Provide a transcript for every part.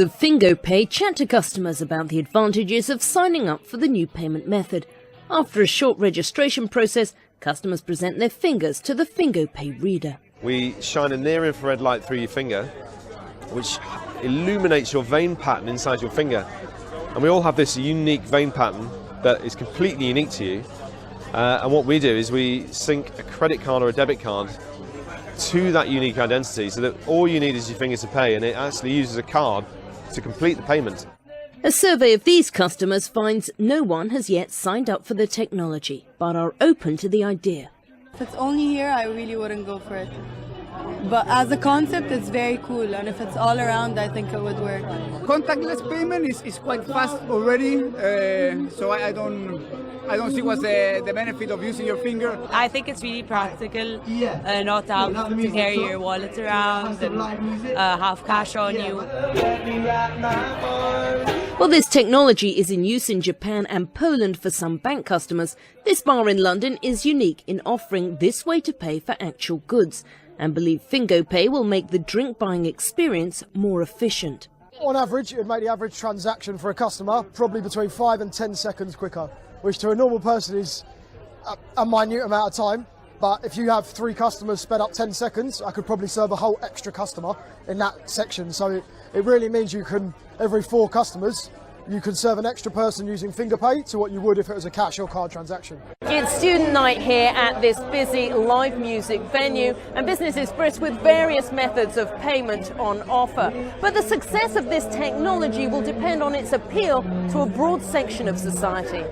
The FingoPay chat to customers about the advantages of signing up for the new payment method. After a short registration process, customers present their fingers to the FingoPay reader. We shine a near-infrared light through your finger, which illuminates your vein pattern inside your finger. And we all have this unique vein pattern that is completely unique to you. And what we do is we sync a credit card or a debit card to that unique identity, so that all you need is your finger to pay, and it actually uses a card to complete the payment. A survey of these customers finds no one has yet signed up for the technology, but are open to the idea. If it's only here, I really wouldn't go for it. But as a concept, it's very cool, and if it's all around, I think it would work. Contactless payment is quite fast already, so I don't see what's the benefit of using your finger. I think it's really practical not to have to carry your wallet around and have cash on you. While this technology is in use in Japan and Poland for some bank customers, this bar in London is unique in offering this way to pay for actual goods, and believe FingoPay will make the drink buying experience more efficient. On average, it would make the average transaction for a customer probably between 5 and 10 seconds quicker, which to a normal person is a minute amount of time. But if you have 3 customers sped up 10 seconds, I could probably serve a whole extra customer in that section. So it really means you can, every 4 customers, you can serve an extra person using FingoPay to what you would if it was a cash or card transaction. It's student night here at this busy live music venue, and business is brisk with various methods of payment on offer. But the success of this technology will depend on its appeal to a broad section of society.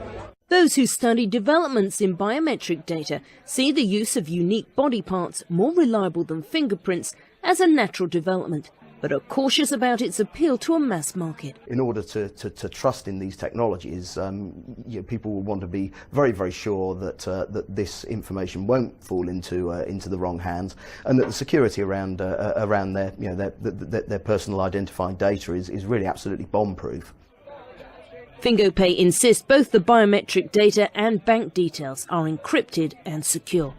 Those who study developments in biometric data see the use of unique body parts, more reliable than fingerprints, as a natural development, but are cautious about its appeal to a mass market. In order to trust in these technologies, people will want to be very, very sure that that this information won't fall into the wrong hands, and that the security around their personal identifying data is really absolutely bomb-proof. FingoPay insists both the biometric data and bank details are encrypted and secure.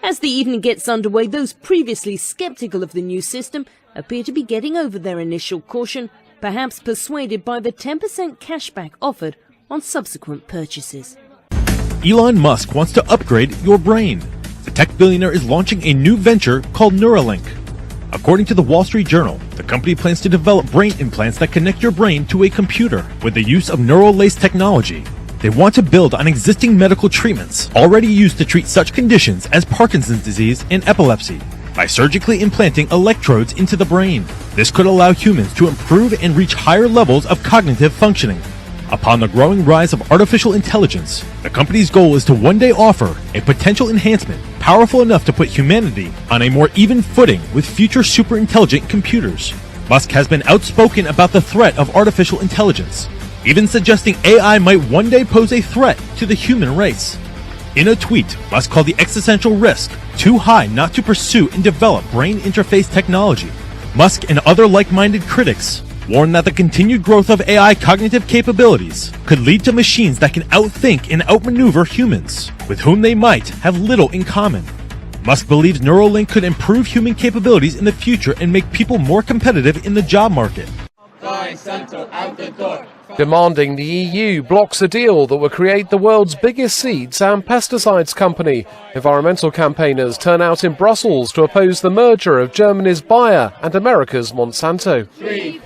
As the evening gets underway, those previously skeptical of the new system appear to be getting over their initial caution, perhaps persuaded by the 10% cashback offered on subsequent purchases. Elon Musk wants to upgrade your brain. The tech billionaire is launching a new venture called Neuralink. According to the Wall Street Journal, the company plans to develop brain implants that connect your brain to a computer with the use of neural lace technology. They want to build on existing medical treatments already used to treat such conditions as Parkinson's disease and epilepsy by surgically implanting electrodes into the brain. This could allow humans to improve and reach higher levels of cognitive functioning. Upon the growing rise of artificial intelligence, the company's goal is to one day offer a potential enhancement powerful enough to put humanity on a more even footing with future super-intelligent computers. Musk has been outspoken about the threat of artificial intelligence, even suggesting AI might one day pose a threat to the human race. In a tweet, Musk called the existential risk too high not to pursue and develop brain interface technology. Musk and other like-minded critics warn that the continued growth of AI cognitive capabilities could lead to machines that can outthink and outmaneuver humans, with whom they might have little in common. Musk believes Neuralink could improve human capabilities in the future and make people more competitive in the job market. Demanding the EU blocks a deal that would create the world's biggest seeds and pesticides company. Environmental campaigners turn out in Brussels to oppose the merger of Germany's Bayer and America's Monsanto.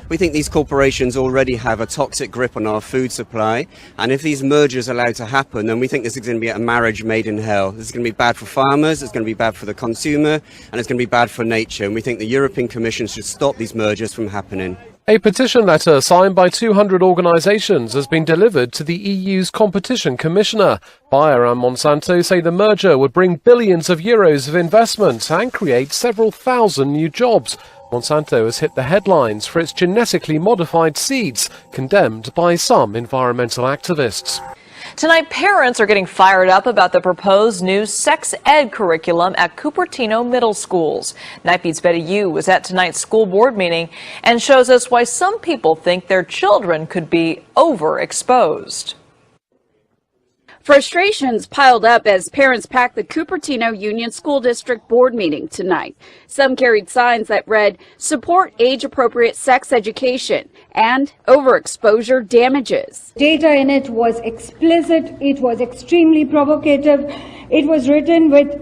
We think these corporations already have a toxic grip on our food supply, and if these mergers are allowed to happen, then we think this is going to be a marriage made in hell. This is going to be bad for farmers, it's going to be bad for the consumer, and it's going to be bad for nature, and we think the European Commission should stop these mergers from happening. A petition letter signed by 200 organisations has been delivered to the EU's competition commissioner. Bayer and Monsanto say the merger would bring billions of euros of investment and create several thousand new jobs. Monsanto has hit the headlines for its genetically modified seeds, condemned by some environmental activists. Tonight, parents are getting fired up about the proposed new sex ed curriculum at Cupertino middle schools. Nightbeat's Betty Yu was at tonight's school board meeting and shows us why some people think their children could be overexposed. Frustrations piled up as parents packed the Cupertino Union School District Board meeting tonight. Some carried signs that read, "Support age-appropriate sex education," and "Overexposure damages." Data in it was explicit, it was extremely provocative, it was written with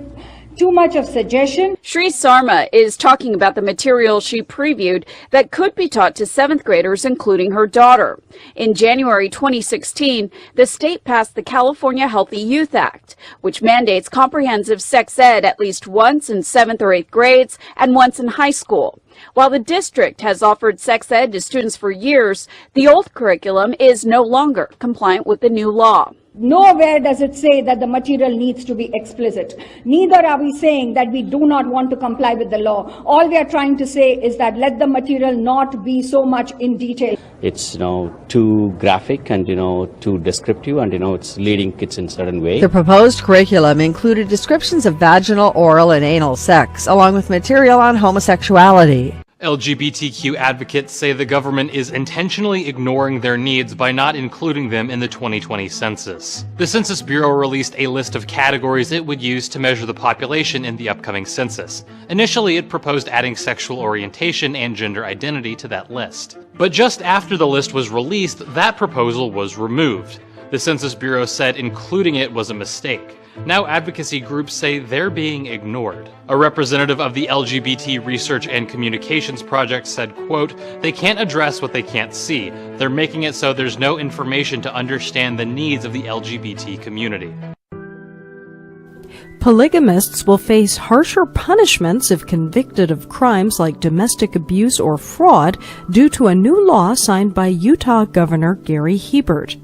too much of suggestion. Shri Sarma is talking about the material she previewed that could be taught to 7th graders, including her daughter. In January 2016, the state passed the California Healthy Youth Act, which mandates comprehensive sex ed at least once in 7th or 8th grades and once in high school. While the district has offered sex ed to students for years, the old curriculum is no longer compliant with the new law. Nowhere does it say that the material needs to be explicit. Neither are we saying that we do not want to comply with the law. All we are trying to say is that let the material not be so much in detail. It's, too graphic and, too descriptive and, it's leading kids in certain way. The proposed curriculum included descriptions of vaginal, oral, and anal sex, along with material on homosexuality. LGBTQ advocates say the government is intentionally ignoring their needs by not including them in the 2020 census. The Census Bureau released a list of categories it would use to measure the population in the upcoming census. Initially, it proposed adding sexual orientation and gender identity to that list. But just after the list was released, that proposal was removed. The Census Bureau said including it was a mistake. Now advocacy groups say they're being ignored. A representative of the LGBT Research and Communications Project said, quote, "They can't address what they can't see. They're making it so there's no information to understand the needs of the LGBT community." Polygamists will face harsher punishments if convicted of crimes like domestic abuse or fraud due to a new law signed by Utah Governor Gary Hebert.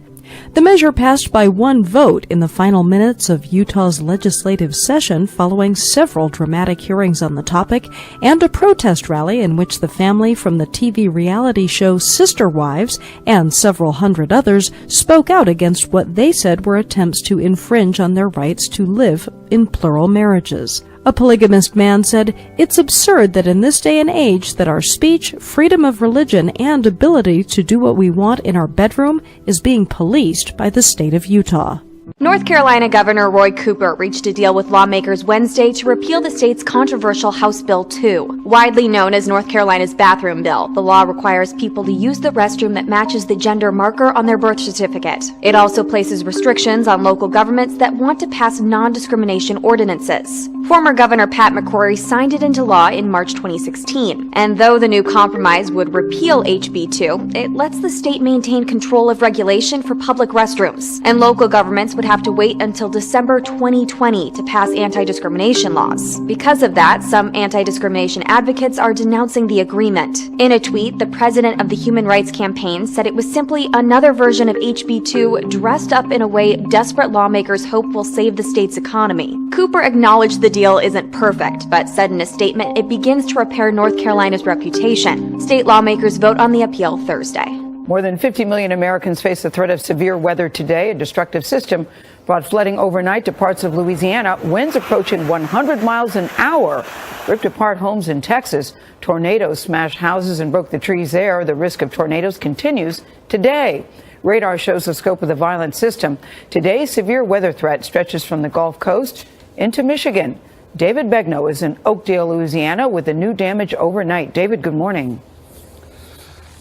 The measure passed by one vote in the final minutes of Utah's legislative session following several dramatic hearings on the topic and a protest rally in which the family from the TV reality show Sister Wives and several hundred others spoke out against what they said were attempts to infringe on their rights to live in plural marriages. A polygamist man said, "It's absurd that in this day and age that our speech, freedom of religion, and ability to do what we want in our bedroom is being policed by the state of Utah." North Carolina Governor Roy Cooper reached a deal with lawmakers Wednesday to repeal the state's controversial House Bill 2. Widely known as North Carolina's bathroom bill, the law requires people to use the restroom that matches the gender marker on their birth certificate. It also places restrictions on local governments that want to pass non-discrimination ordinances. Former Governor Pat McCrory signed it into law in March 2016. And though the new compromise would repeal HB 2, it lets the state maintain control of regulation for public restrooms. And local governments would have to wait until December 2020 to pass anti-discrimination laws. Because of that, some anti-discrimination advocates are denouncing the agreement. In a tweet, the president of the Human Rights Campaign said it was simply another version of HB 2 dressed up in a way desperate lawmakers hope will save the state's economy. Cooper acknowledged the deal isn't perfect, but said in a statement it begins to repair North Carolina's reputation. State lawmakers vote on the appeal Thursday. More than 50 million Americans face the threat of severe weather today. A destructive system brought flooding overnight to parts of Louisiana. Winds approaching 100 miles an hour ripped apart homes in Texas. Tornadoes smashed houses and broke the trees there. The risk of tornadoes continues today. Radar shows the scope of the violent system. Today's severe weather threat stretches from the Gulf Coast into Michigan. David Begnaud is in Oakdale, Louisiana, with the new damage overnight. David, good morning.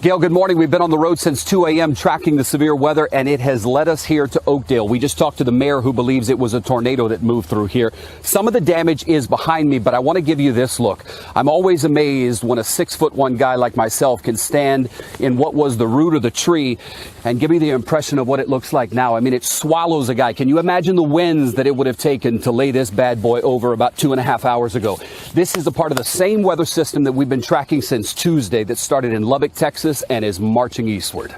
Gail, good morning. We've been on the road since 2 a.m. tracking the severe weather, and it has led us here to Oakdale. We just talked to the mayor, who believes it was a tornado that moved through here. Some of the damage is behind me, but I want to give you this look. I'm always amazed when a 6'1" guy like myself can stand in what was the root of the tree and give me the impression of what it looks like now. I mean, it swallows a guy. Can you imagine the winds that it would have taken to lay this bad boy over about 2.5 hours ago? This is a part of the same weather system that we've been tracking since Tuesday that started in Lubbock, Texas, and is marching eastward.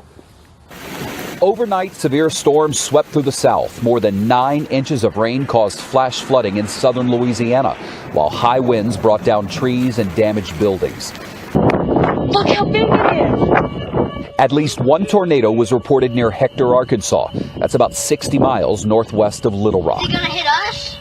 Overnight, severe storms swept through the south. More than 9 inches of rain caused flash flooding in southern Louisiana, while high winds brought down trees and damaged buildings. Look how big it is! At least one tornado was reported near Hector, Arkansas. That's about 60 miles northwest of Little Rock. Is it gonna hit us?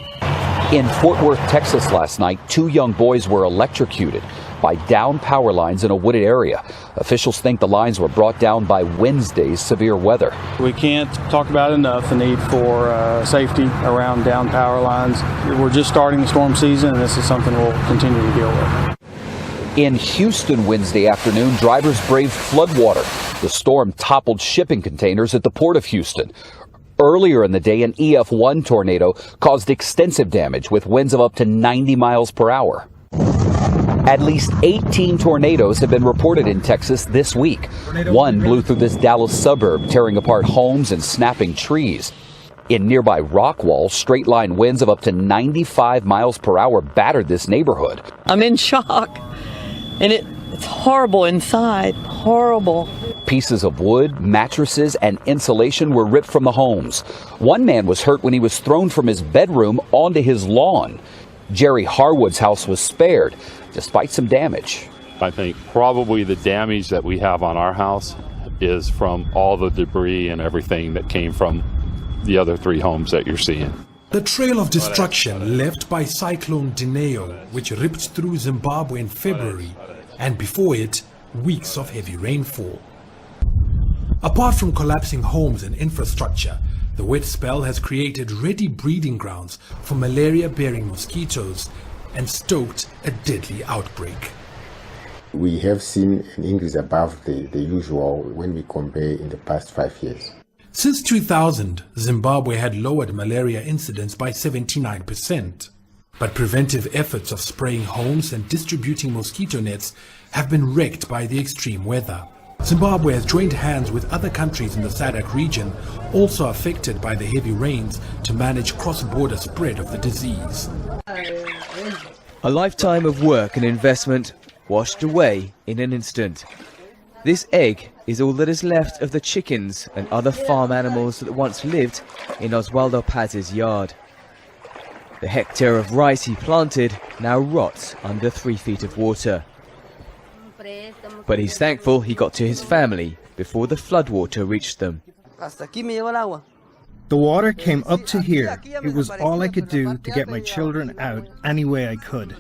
In Fort Worth, Texas last night, 2 young boys were electrocuted. by downed power lines in a wooded area. Officials think the lines were brought down by Wednesday's severe weather. We can't talk about enough the need for safety around downed power lines. We're just starting the storm season, and this is something we'll continue to deal with. In Houston Wednesday afternoon, drivers braved floodwater. The storm toppled shipping containers at the port of Houston. Earlier in the day, an EF1 tornado caused extensive damage with winds of up to 90 miles per hour. At least 18 tornadoes have been reported in Texas this week. One blew through this Dallas suburb, tearing apart homes and snapping trees. In nearby Rockwall, straight-line winds of up to 95 miles per hour battered this neighborhood. I'm in shock, and it's horrible inside, horrible. Pieces of wood, mattresses, and insulation were ripped from the homes. One man was hurt when he was thrown from his bedroom onto his lawn. Jerry Harwood's house was spared, despite some damage. I think probably the damage that we have on our house is from all the debris and everything that came from the other 3 homes that you're seeing. The trail of destruction left by Cyclone Dineo, which ripped through Zimbabwe in February, and before it, weeks of heavy rainfall. Apart from collapsing homes and infrastructure, the wet spell has created ready breeding grounds for malaria-bearing mosquitoes and stoked a deadly outbreak. We have seen an increase above the usual when we compare in the past 5 years. Since 2000, Zimbabwe had lowered malaria incidence by 79%. But preventive efforts of spraying homes and distributing mosquito nets have been wrecked by the extreme weather. Zimbabwe has joined hands with other countries in the SADC region, also affected by the heavy rains, to manage cross-border spread of the disease. A lifetime of work and investment washed away in an instant. This egg is all that is left of the chickens and other farm animals that once lived in Oswaldo Paz's yard. The hectare of rice he planted now rots under 3 feet of water. But he's thankful he got to his family before the floodwater reached them. The water came up to here. It was all I could do to get my children out any way I could.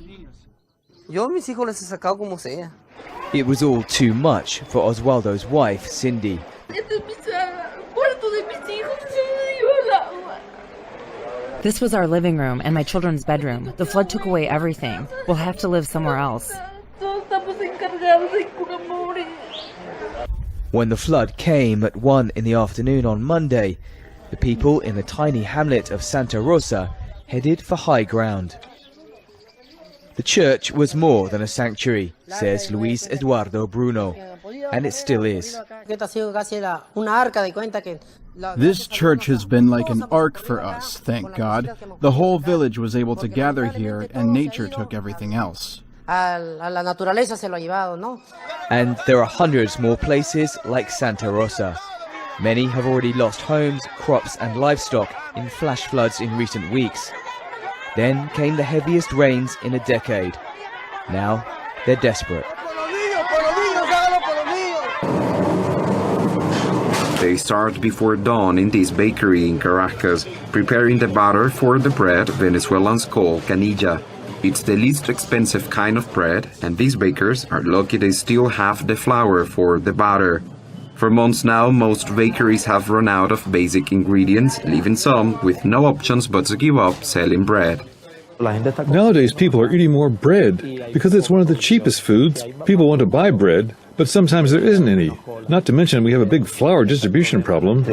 It was all too much for Oswaldo's wife, Cindy. This was our living room and my children's bedroom. The flood took away everything. We'll have to live somewhere else. When the flood came at 1 in the afternoon on Monday, the people in the tiny hamlet of Santa Rosa headed for high ground. The church was more than a sanctuary, says Luis Eduardo Bruno, and it still is. This church has been like an ark for us, thank God. The whole village was able to gather here, and nature took everything else. And there are hundreds more places like Santa Rosa. Many have already lost homes, crops and livestock in flash floods in recent weeks. Then came the heaviest rains in a decade. Now they're desperate. They start before dawn in this bakery in Caracas, preparing the batter for the bread Venezuelans call canilla. It's the least expensive kind of bread, and these bakers are lucky they still have the flour for the batter. For months now, most bakeries have run out of basic ingredients, leaving some with no options but to give up selling bread. Nowadays, people are eating more bread because it's one of the cheapest foods. People want to buy bread, but sometimes there isn't any. Not to mention we have a big flour distribution problem.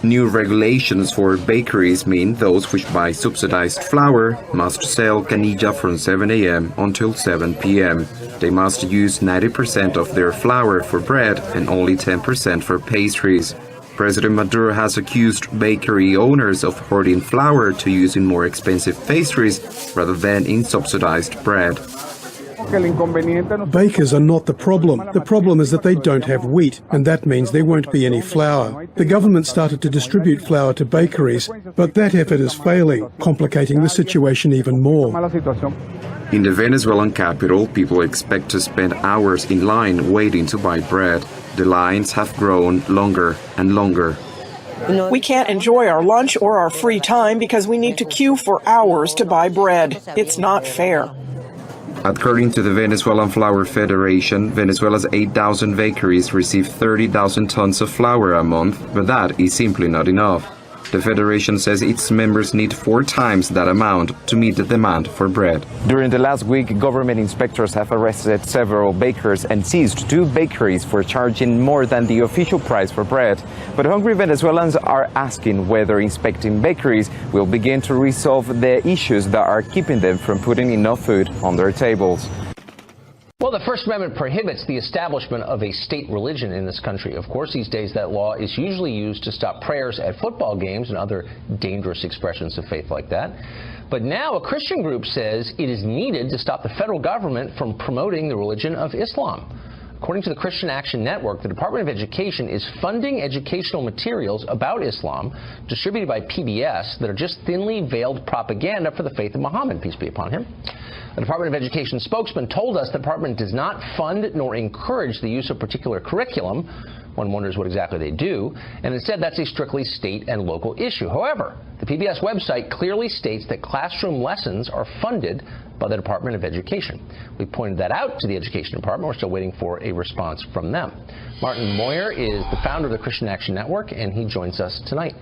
New regulations for bakeries mean those which buy subsidized flour must sell canilla from 7 a.m. until 7 p.m. They must use 90% of their flour for bread and only 10% for pastries. President Maduro has accused bakery owners of hoarding flour to use in more expensive pastries rather than in subsidized bread. Bakers are not the problem. The problem is that they don't have wheat, and that means there won't be any flour. The government started to distribute flour to bakeries, but that effort is failing, complicating the situation even more. In the Venezuelan capital, people expect to spend hours in line waiting to buy bread. The lines have grown longer and longer. We can't enjoy our lunch or our free time because we need to queue for hours to buy bread. It's not fair. According to the Venezuelan Flour Federation, Venezuela's 8,000 bakeries receive 30,000 tons of flour a month, but that is simply not enough. The federation says its members need 4 times that amount to meet the demand for bread. During the last week, government inspectors have arrested several bakers and seized 2 bakeries for charging more than the official price for bread. But hungry Venezuelans are asking whether inspecting bakeries will begin to resolve the issues that are keeping them from putting enough food on their tables. Well, the First Amendment prohibits the establishment of a state religion in this country. Of course, these days that law is usually used to stop prayers at football games and other dangerous expressions of faith like that. But now a Christian group says it is needed to stop the federal government from promoting the religion of Islam. According to the Christian Action Network, the Department of Education is funding educational materials about Islam distributed by PBS that are just thinly veiled propaganda for the faith of Muhammad, peace be upon him. The Department of Education spokesman told us the department does not fund nor encourage the use of particular curriculum. One wonders what exactly they do, and instead that's a strictly state and local issue. However, the PBS website clearly states that classroom lessons are funded by the Department of Education. We pointed that out to the Education Department. We're still waiting for a response from them. Martin Moyer is the founder of the Christian Action Network, and he joins us tonight.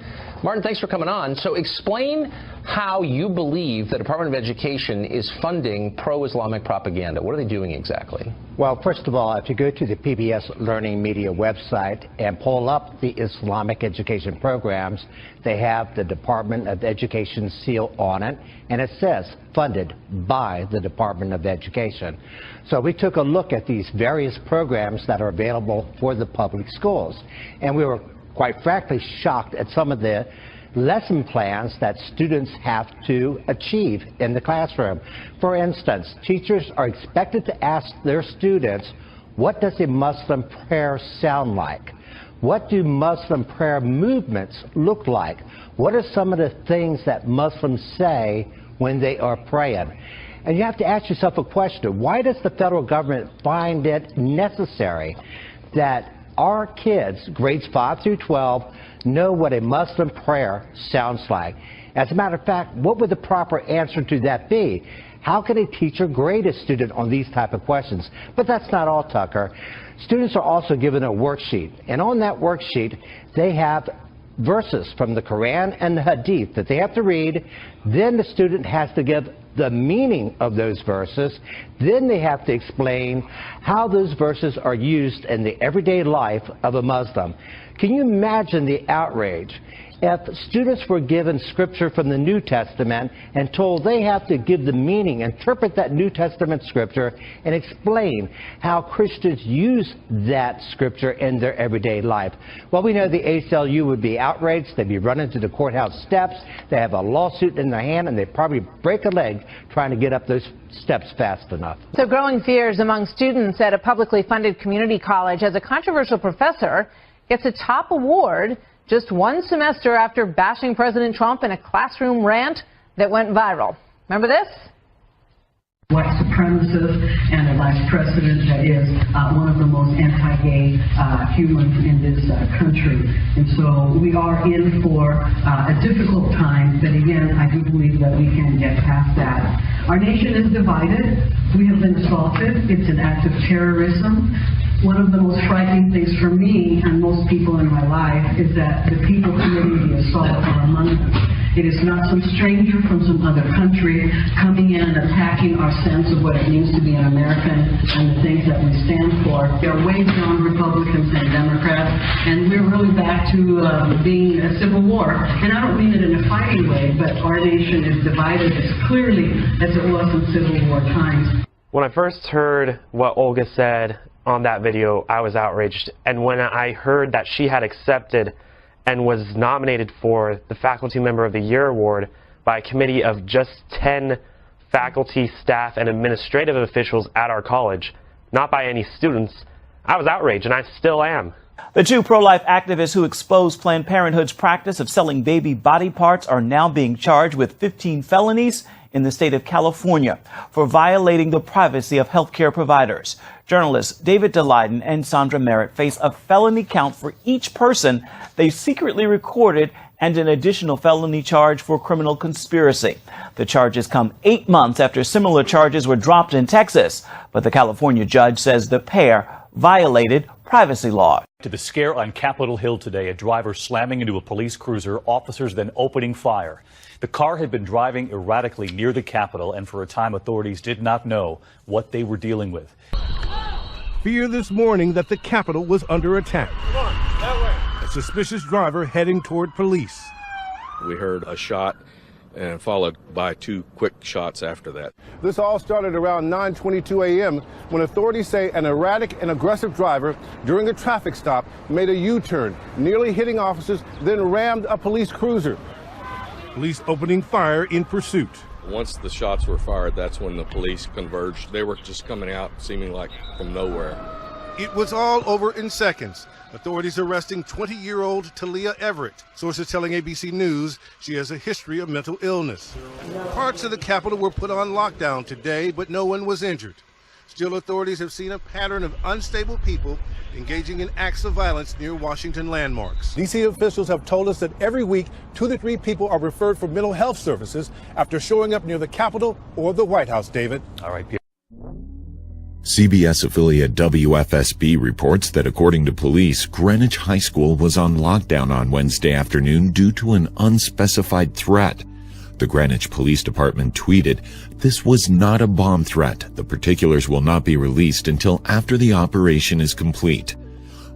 Martin, thanks for coming on. So explain how you believe the Department of Education is funding pro-Islamic propaganda. What are they doing exactly? Well, first of all, if you go to the PBS Learning Media website and pull up the Islamic education programs, they have the Department of Education seal on it, and it says funded by the Department of Education. So we took a look at these various programs that are available for the public schools, and we were quite frankly shocked at some of the lesson plans that students have to achieve in the classroom. For instance, teachers are expected to ask their students, what does a Muslim prayer sound like? What do Muslim prayer movements look like? What are some of the things that Muslims say when they are praying? And you have to ask yourself a question. Why does the federal government find it necessary that our kids, grades 5 through 12, know what a Muslim prayer sounds like? As a matter of fact, what would the proper answer to that be? How can a teacher grade a student on these type of questions? But that's not all, Tucker. Students are also given a worksheet, and on that worksheet, they have verses from the Quran and the Hadith that they have to read. Then the student has to give the meaning of those verses. Then they have to explain how those verses are used in the everyday life of a Muslim. Can you imagine the outrage if students were given scripture from the New Testament and told they have to give the meaning, interpret that New Testament scripture, and explain how Christians use that scripture in their everyday life? Well, we know the ACLU would be outraged. They'd be running to the courthouse steps. They have a lawsuit in their hand, and they'd probably break a leg trying to get up those steps fast enough. So growing fears among students at a publicly funded community college as a controversial professor gets a top award just one semester after bashing President Trump in a classroom rant that went viral. Remember this? White supremacist and a vice president that is one of the most anti-gay humans in this country. And so we are in for a difficult time, but again, I do believe that we can get past that. Our nation is divided. We have been assaulted. It's an act of terrorism. One of the most frightening things for me and most people in my life is that the people committing the assault are among us. It is not some stranger from some other country coming in and attacking our sense of what it means to be an American and the things that we stand for. We are way beyond Republicans and Democrats, and we're really back to being a civil war. And I don't mean it in a fighting way, but our nation is divided as clearly as it was in Civil War times. When I first heard what Olga said on that video, I was outraged. And when I heard that she had accepted and was nominated for the Faculty Member of the Year award by a committee of just 10 faculty, staff, and administrative officials at our college, not by any students, I was outraged, and I still am. The 2 pro-life activists who exposed Planned Parenthood's practice of selling baby body parts are now being charged with 15 felonies in the state of California for violating the privacy of healthcare providers. Journalists David DeLayden and Sandra Merritt face a felony count for each person they secretly recorded and an additional felony charge for criminal conspiracy. The charges come 8 months after similar charges were dropped in Texas, but the California judge says the pair violated privacy law. To the scare on Capitol Hill today, a driver slamming into a police cruiser, officers then opening fire. The car had been driving erratically near the Capitol, and for a time authorities did not know what they were dealing with. Fear this morning that the Capitol was under attack. A suspicious driver heading toward police. We heard a shot and followed by 2 quick shots after that. This all started around 9:22 a.m. when authorities say an erratic and aggressive driver during a traffic stop made a U-turn, nearly hitting officers, then rammed a police cruiser. Police opening fire in pursuit. Once the shots were fired, that's when the police converged. They were just coming out, seeming like from nowhere. It was all over in seconds. Authorities arresting 20-year-old Talia Everett. Sources telling ABC News she has a history of mental illness. Parts of the Capitol were put on lockdown today, but no one was injured. Still, authorities have seen a pattern of unstable people engaging in acts of violence near Washington landmarks. D.C. officials have told us that every week, 2 to 3 people are referred for mental health services after showing up near the Capitol or the White House, David. All right, CBS affiliate WFSB reports that according to police, Greenwich High School was on lockdown on Wednesday afternoon due to an unspecified threat. The Greenwich Police Department tweeted, "This was not a bomb threat. The particulars will not be released until after the operation is complete."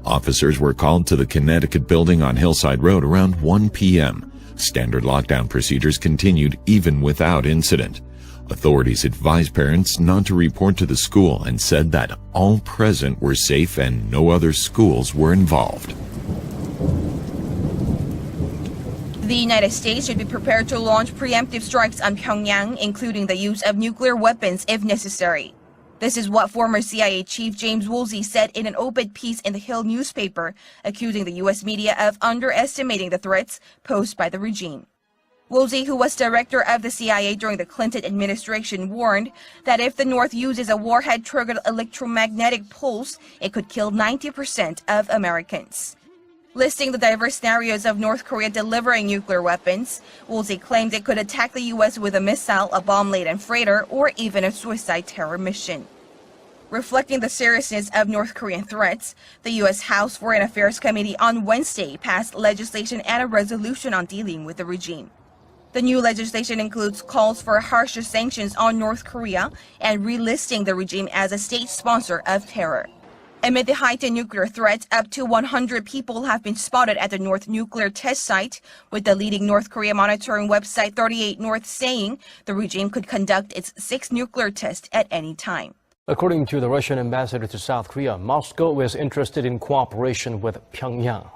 Officers were called to the Connecticut building on Hillside Road around 1 p.m. Standard lockdown procedures continued even without incident. Authorities advised parents not to report to the school and said that all present were safe and no other schools were involved. The United States should be prepared to launch preemptive strikes on Pyongyang, including the use of nuclear weapons if necessary. This is what former CIA Chief James Woolsey said in an op-ed piece in the Hill newspaper, accusing the U.S. media of underestimating the threats posed by the regime. Woolsey, who was director of the CIA during the Clinton administration, warned that if the North uses a warhead-triggered electromagnetic pulse, it could kill 90% of Americans. Listing the diverse scenarios of North Korea delivering nuclear weapons, Woolsey claimed it could attack the U.S. with a missile, a bomb-laden freighter, or even a suicide terror mission. Reflecting the seriousness of North Korean threats, the U.S. House Foreign Affairs Committee on Wednesday passed legislation and a resolution on dealing with the regime. The new legislation includes calls for harsher sanctions on North Korea and relisting the regime as a state sponsor of terror. Amid the heightened nuclear threats, up to 100 people have been spotted at the North nuclear test site, with the leading North Korea monitoring website 38 North saying the regime could conduct its 6th nuclear test at any time. According to the Russian ambassador to South Korea, Moscow is interested in cooperation with Pyongyang.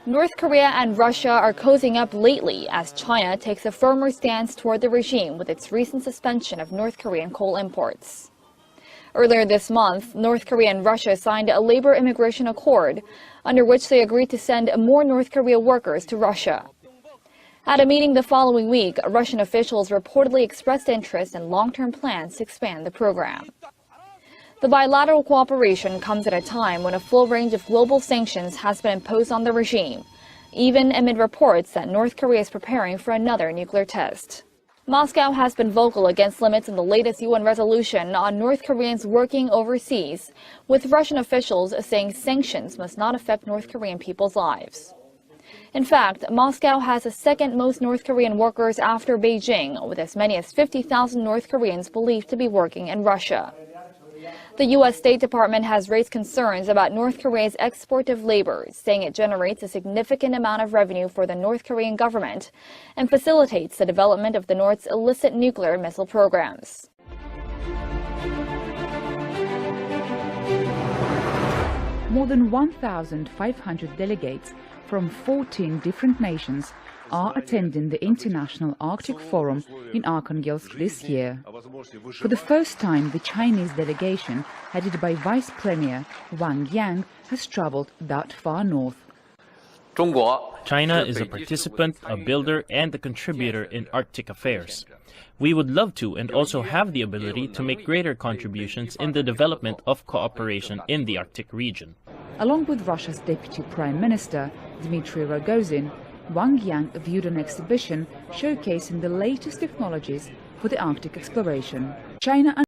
North Korea and Russia are cozying up lately as China takes a firmer stance toward the regime with its recent suspension of North Korean coal imports. Earlier this month, North Korea and Russia signed a labor immigration accord, under which they agreed to send more North Korea workers to Russia. At a meeting the following week, Russian officials reportedly expressed interest in long-term plans to expand the program. The bilateral cooperation comes at a time when a full range of global sanctions has been imposed on the regime, even amid reports that North Korea is preparing for another nuclear test. Moscow has been vocal against limits in the latest UN resolution on North Koreans working overseas, with Russian officials saying sanctions must not affect North Korean people's lives. In fact, Moscow has the second most North Korean workers after Beijing, with as many as 50,000 North Koreans believed to be working in Russia. The U.S. State Department has raised concerns about North Korea's export of labor, saying it generates a significant amount of revenue for the North Korean government and facilitates the development of the North's illicit nuclear missile programs. More than 1,500 delegates from 14 different nations are attending the International Arctic Forum in Arkhangelsk this year. For the first time, the Chinese delegation, headed by Vice Premier Wang Yang, has traveled that far north. China is a participant, a builder, and a contributor in Arctic affairs. We would love to and also have the ability to make greater contributions in the development of cooperation in the Arctic region. Along with Russia's Deputy Prime Minister, Dmitry Rogozin, Wang Yang viewed an exhibition showcasing the latest technologies for the Arctic exploration. China